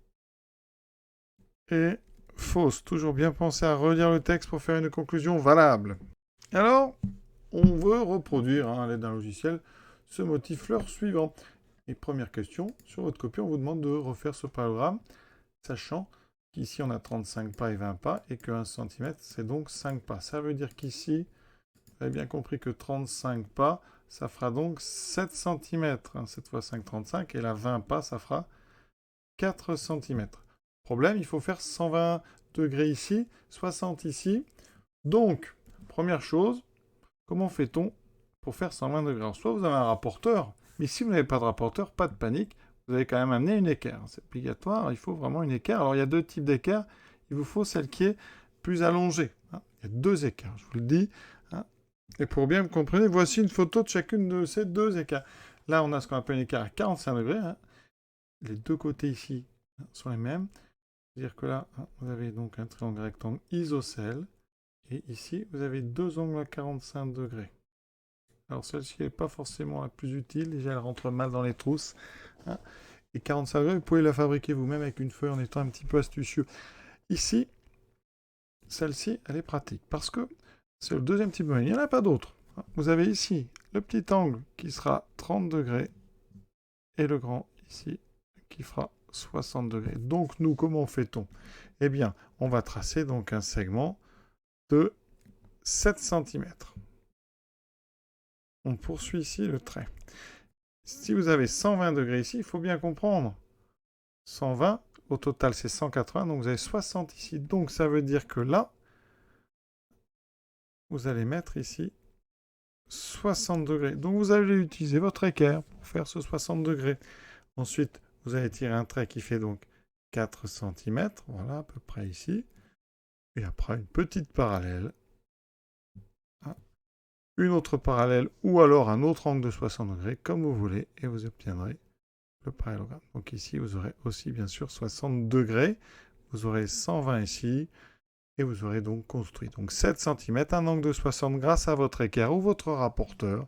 est fausse. Toujours bien penser à relire le texte pour faire une conclusion valable. Alors, on veut reproduire, hein, à l'aide d'un logiciel, ce motif fleur suivant. Et première question, sur votre copie, on vous demande de refaire ce parallélogramme, sachant qu'ici on a 35 pas et 20 pas, et que 1 cm, c'est donc 5 pas. Ça veut dire qu'ici, vous avez bien compris que 35 pas, ça fera donc 7 cm. 7 fois 5, 35, et là 20 pas, ça fera 4 cm. Problème, il faut faire 120 degrés ici, 60 ici. Donc, première chose, comment fait-on pour faire 120 degrés? Alors, soit vous avez un rapporteur, mais si vous n'avez pas de rapporteur, pas de panique, vous allez quand même amener une équerre. C'est obligatoire, il faut vraiment une équerre. Alors, il y a deux types d'équerre. Il vous faut celle qui est plus allongée. Hein. Il y a deux équerres, je vous le dis. Hein. Et pour bien me comprendre, voici une photo de chacune de ces deux équerres. Là, on a ce qu'on appelle une équerre à 45 degrés. Hein. Les deux côtés ici sont les mêmes. C'est-à-dire que là, vous avez donc un triangle rectangle isocèle. Et ici, vous avez deux angles à 45 degrés. Alors celle-ci n'est pas forcément la plus utile. Déjà, elle rentre mal dans les trousses. Hein. Et 45 degrés, vous pouvez la fabriquer vous-même avec une feuille en étant un petit peu astucieux. Ici, celle-ci, elle est pratique. Parce que c'est le deuxième type de moyenne. Il n'y en a pas d'autre. Vous avez ici le petit angle qui sera 30 degrés. Et le grand ici qui fera 60 degrés. Donc nous, comment fait-on? Eh bien, on va tracer donc un segment de 7 cm. On poursuit ici le trait. Si vous avez 120 degrés ici, il faut bien comprendre. 120, au total c'est 180, donc vous avez 60 ici. Donc ça veut dire que là, vous allez mettre ici 60 degrés. Donc vous allez utiliser votre équerre pour faire ce 60 degrés. Ensuite, vous allez tirer un trait qui fait donc 4 cm, voilà à peu près ici. Et après une petite parallèle. Une autre parallèle ou alors un autre angle de 60 degrés, comme vous voulez, et vous obtiendrez le parallélogramme. Donc ici, vous aurez aussi bien sûr 60 degrés. Vous aurez 120 ici, et vous aurez donc construit. Donc 7 cm, un angle de 60 grâce à votre équerre ou votre rapporteur.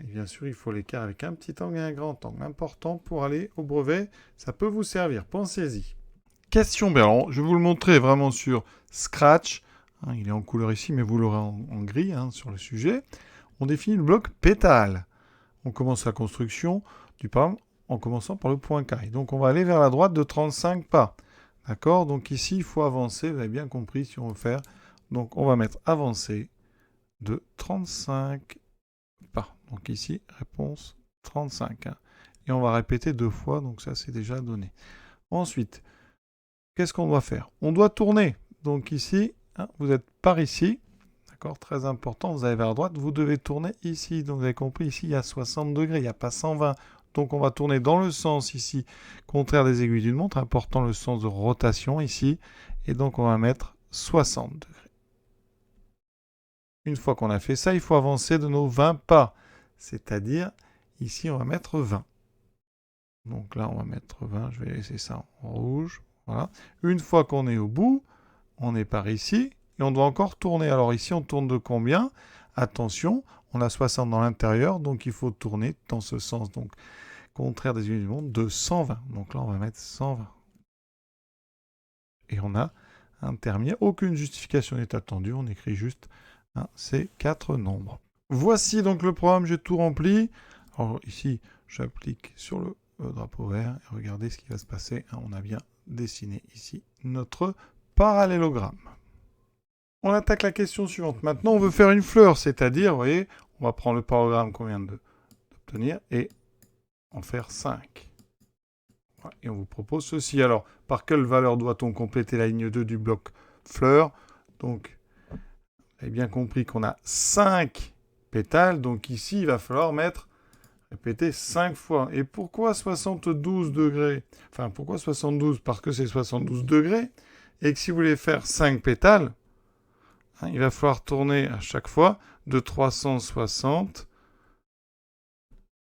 Et bien sûr, il faut l'équerre avec un petit angle et un grand angle. Important pour aller au brevet, ça peut vous servir. Pensez-y. Question Berland, je vais vous le montrer vraiment sur Scratch. Il est en couleur ici, mais vous l'aurez en gris sur le sujet. On définit le bloc pétale. On commence la construction du pas en commençant par le point K. Et donc on va aller vers la droite de 35 pas. D'accord? Donc ici, il faut avancer. Vous avez bien compris si on veut faire. Donc on va mettre avancer de 35 pas. Donc ici, réponse 35. Et on va répéter 2 fois. Donc ça, c'est déjà donné. Ensuite, qu'est-ce qu'on doit faire? On doit tourner. Donc ici, vous êtes par ici. D'accord, très important, vous allez vers la droite, vous devez tourner ici. Donc vous avez compris, ici, il y a 60 degrés, il n'y a pas 120. Donc on va tourner dans le sens ici, contraire des aiguilles d'une montre, important le sens de rotation ici. Et donc on va mettre 60 degrés. Une fois qu'on a fait ça, il faut avancer de nos 20 pas. C'est-à-dire, ici, on va mettre 20. Donc là, on va mettre 20, je vais laisser ça en rouge. Voilà. Une fois qu'on est au bout, on est par ici. Et on doit encore tourner. Alors ici, on tourne de combien? Attention, on a 60 dans l'intérieur, donc il faut tourner dans ce sens. Donc, contraire des aiguilles du monde, de 120. Donc là, on va mettre 120. Et on a un terminé. Aucune justification n'est attendue. On écrit juste ces 4 nombres. Voici donc le programme, j'ai tout rempli. Alors ici, j'applique sur le drapeau vert. Et regardez ce qui va se passer. On a bien dessiné ici notre parallélogramme. On attaque la question suivante. Maintenant, on veut faire une fleur, c'est-à-dire, vous voyez, on va prendre le parallélogramme qu'on vient d'obtenir et en faire 5. Voilà. Et on vous propose ceci. Alors, par quelle valeur doit-on compléter la ligne 2 du bloc fleur? Donc, vous avez bien compris qu'on a 5 pétales. Donc ici, il va falloir répéter 5 fois. Et pourquoi 72 degrés? Enfin, pourquoi 72? Parce que c'est 72 degrés. Et que si vous voulez faire 5 pétales, il va falloir tourner à chaque fois de 360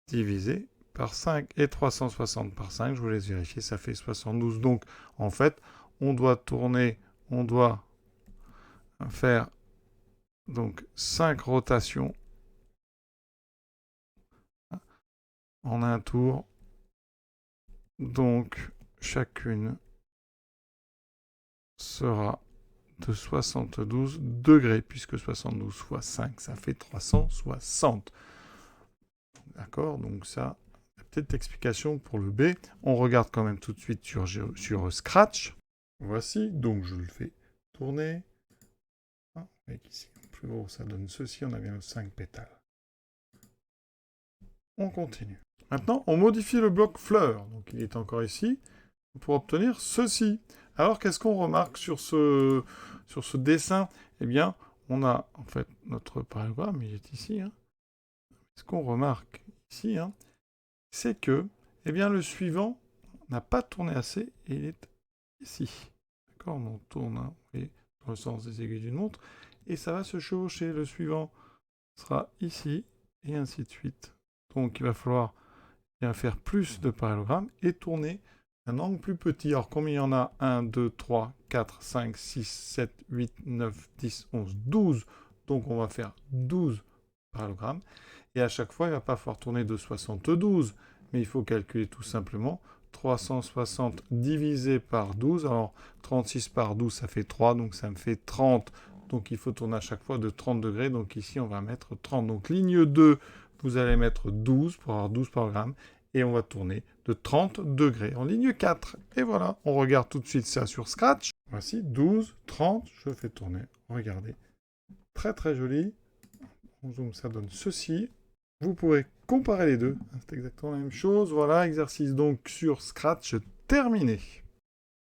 divisé par 5. Et 360 par 5, je vous laisse vérifier, ça fait 72. Donc, en fait, on doit tourner, on doit faire donc 5 rotations en un tour. Donc, chacune sera de 72 degrés, puisque 72 fois 5, ça fait 360. D'accord? Donc ça, petite explication pour le B. On regarde quand même tout de suite sur Scratch. Voici, donc je le fais tourner. Avec ici, plus gros, ça donne ceci, on a bien 5 pétales. On continue. Maintenant, on modifie le bloc fleur. Donc il est encore ici, pour obtenir ceci. Alors, qu'est-ce qu'on remarque sur ce dessin? Eh bien, on a en fait notre parallélogramme, il est ici. Ce qu'on remarque ici, c'est que eh bien, le suivant n'a pas tourné assez et il est ici. D'accord? On tourne dans le sens des aiguilles d'une montre et ça va se chevaucher. Le suivant sera ici et ainsi de suite. Donc, il va falloir bien faire plus de parallélogrammes et tourner un angle plus petit. Alors, combien il y en a? 1, 2, 3, 4, 5, 6, 7, 8, 9, 10, 11, 12. Donc, on va faire 12 parallélogrammes. Et à chaque fois, il ne va pas falloir tourner de 72, mais il faut calculer tout simplement 360 divisé par 12. Alors, 36 par 12, ça fait 3, donc ça me fait 30. Donc, il faut tourner à chaque fois de 30 degrés. Donc, ici, on va mettre 30. Donc, ligne 2, vous allez mettre 12 pour avoir 12 parallélogrammes. et on va tourner de 30 degrés en ligne 4. Et voilà, on regarde tout de suite ça sur Scratch. Voici 12, 30, je fais tourner. Regardez, très très joli. On zoome, ça donne ceci. Vous pourrez comparer les deux. C'est exactement la même chose. Voilà, exercice donc sur Scratch terminé.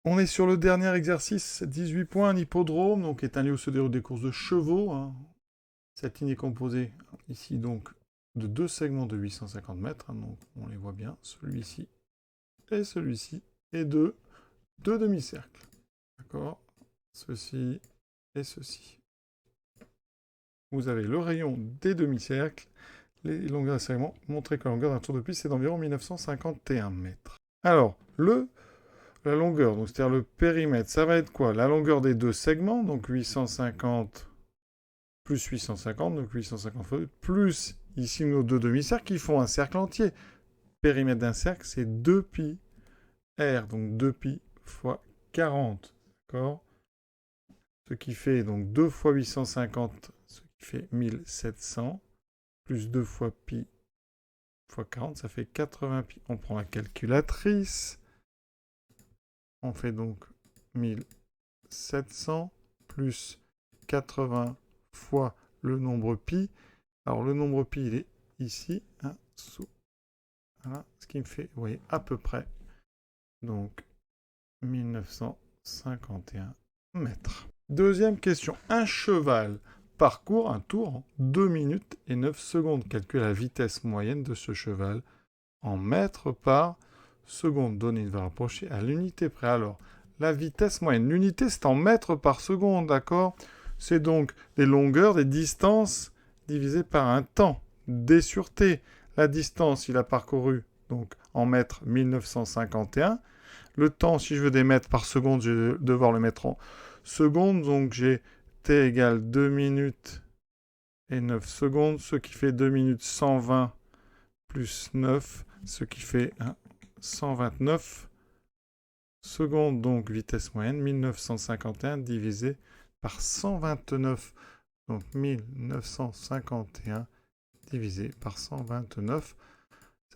On est sur le dernier exercice, 18 points, un hippodrome, donc est un lieu où se déroulent des courses de chevaux. Cette ligne est composée ici donc de deux segments de 850 mètres, donc on les voit bien, celui-ci, et deux demi-cercles. D'accord? Ceci et ceci. Vous avez le rayon des demi-cercles, les longueurs des segments, montrez que la longueur d'un tour de piste est d'environ 1951 mètres. Alors, la longueur, donc c'est-à-dire le périmètre, ça va être quoi? La longueur des deux segments, donc 850 plus 850, donc 850 fois 2, plus ici nos deux demi-cercles qui font un cercle entier. Périmètre d'un cercle, c'est 2pi r, donc 2pi fois 40, d'accord? Ce qui fait donc 2 fois 850, ce qui fait 1700, plus 2 fois pi fois 40, ça fait 80 pi. On prend la calculatrice. On fait donc 1700 plus 80 fois le nombre pi. Alors le nombre pi, il est ici, voilà, ce qui me fait, vous voyez, à peu près, donc 1951 mètres. Deuxième question. Un cheval parcourt un tour en 2 minutes et 9 secondes. Calcule la vitesse moyenne de ce cheval en mètres par seconde. Donner une valeur approchée à l'unité près. Alors, la vitesse moyenne. L'unité, c'est en mètres par seconde, d'accord? C'est donc les longueurs, des distances divisées par un temps. D sur T. La distance, il a parcouru, donc en mètres, 1951. Le temps, si je veux des mètres par seconde, je vais devoir le mettre en secondes. Donc j'ai T égale 2 minutes et 9 secondes, ce qui fait 2 minutes 120 plus 9, ce qui fait 129 secondes. Donc vitesse moyenne, 1951 divisé par 129. Donc 1951 divisé par 129.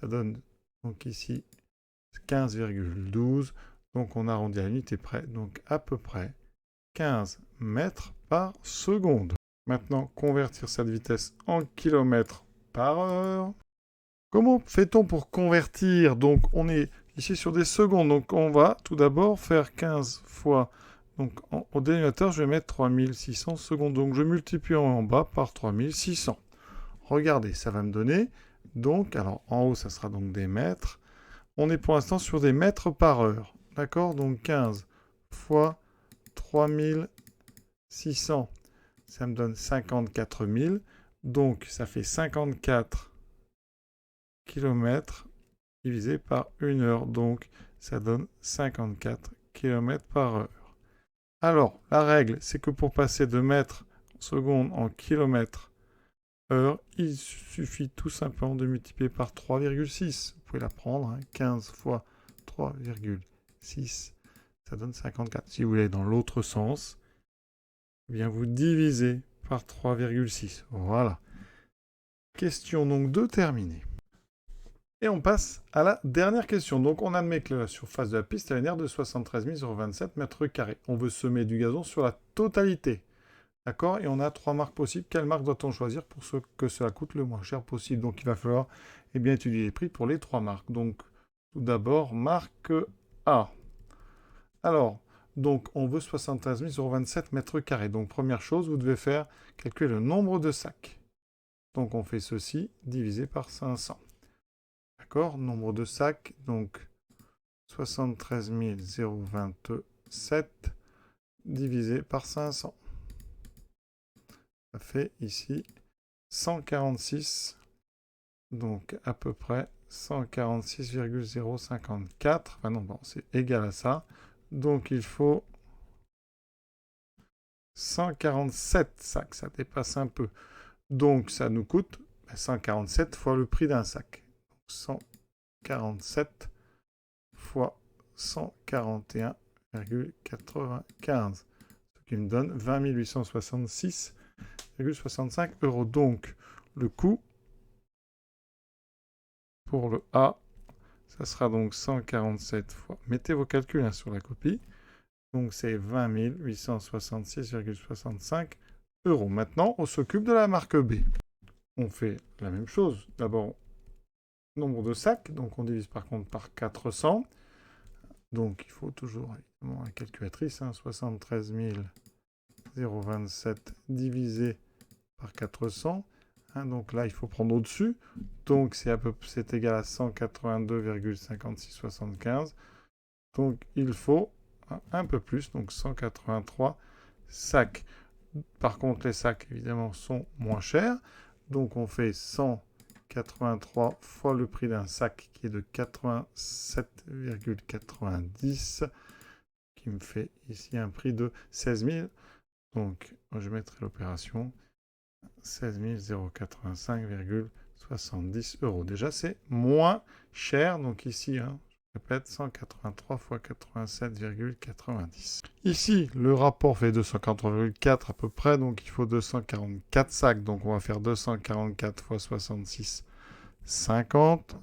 Ça donne donc ici 15,12. Donc on arrondit à l'unité près. Donc à peu près 15 mètres par seconde. Maintenant, convertir cette vitesse en kilomètres par heure. Comment fait-on pour convertir? Donc on est ici sur des secondes. Donc on va tout d'abord faire 15 fois. Donc au dénominateur, je vais mettre 3600 secondes. Donc je multiplie en bas par 3600. Regardez, ça va me donner. Donc, alors en haut, ça sera donc des mètres. On est pour l'instant sur des mètres par heure. D'accord? Donc 15 fois 3600. Ça me donne 54 000. Donc ça fait 54 km divisé par 1 heure. Donc ça donne 54 km par heure. Alors, la règle, c'est que pour passer de mètres secondes en kilomètres heure, il suffit tout simplement de multiplier par 3,6. Vous pouvez la prendre, 15 fois 3,6, ça donne 54. Si vous voulez dans l'autre sens, eh bien vous divisez par 3,6. Voilà. Question donc 2 terminée. Et on passe à la dernière question. Donc on admet que la surface de la piste a une aire de 73 027 mètres carrés. On veut semer du gazon sur la totalité. D'accord? Et on a 3 marques possibles. Quelle marque doit-on choisir pour que cela coûte le moins cher possible? Donc il va falloir étudier les prix pour les 3 marques. Donc tout d'abord, marque A. Alors, donc on veut 73 027 mètres carrés. Donc première chose, vous devez calculer le nombre de sacs. Donc on fait ceci divisé par 500. D'accord? Nombre de sacs, donc 73 027 divisé par 500. Ça fait ici 146, donc à peu près 146,054. Enfin non, bon, c'est égal à ça. Donc il faut 147 sacs, ça dépasse un peu. Donc ça nous coûte 147 fois le prix d'un sac. 147 fois 141,95, ce qui me donne 20 866,65 €. Donc le coût pour le A Ça sera donc 147 fois. Mettez vos calculs hein, sur la copie. Donc c'est 20 866,65 €. Maintenant, on s'occupe de la marque B. On fait la même chose. D'abord, nombre de sacs. Donc on divise par contre par 400. Donc il faut toujours évidemment la calculatrice. 73 027 divisé par 400. Donc là, il faut prendre au-dessus. Donc c'est égal à 182,5675. Donc il faut un peu plus, donc 183 sacs. Par contre, les sacs, évidemment, sont moins chers. Donc on fait 183 fois le prix d'un sac qui est de 87,90, qui me fait ici un prix de 16 000. Donc je mettrai l'opération 16 085,70 €. Déjà, c'est moins cher. Donc ici, je répète, 183 fois 87,90. Ici, le rapport fait 243,4 à peu près. Donc il faut 244 sacs. Donc on va faire 244 fois 66, 50.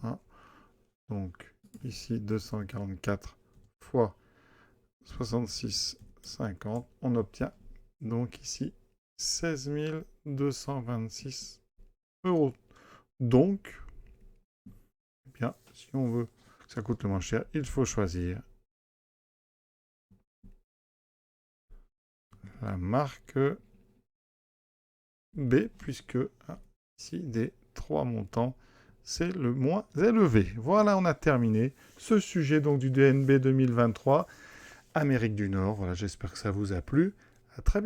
Donc ici, 244 fois 66, 50. On obtient donc ici 16 226 €. Donc, eh bien, si on veut que ça coûte le moins cher, il faut choisir la marque B, puisque ici, des 3 montants, c'est le moins élevé. Voilà, on a terminé ce sujet donc du DNB 2023, Amérique du Nord. Voilà, j'espère que ça vous a plu. À très bientôt.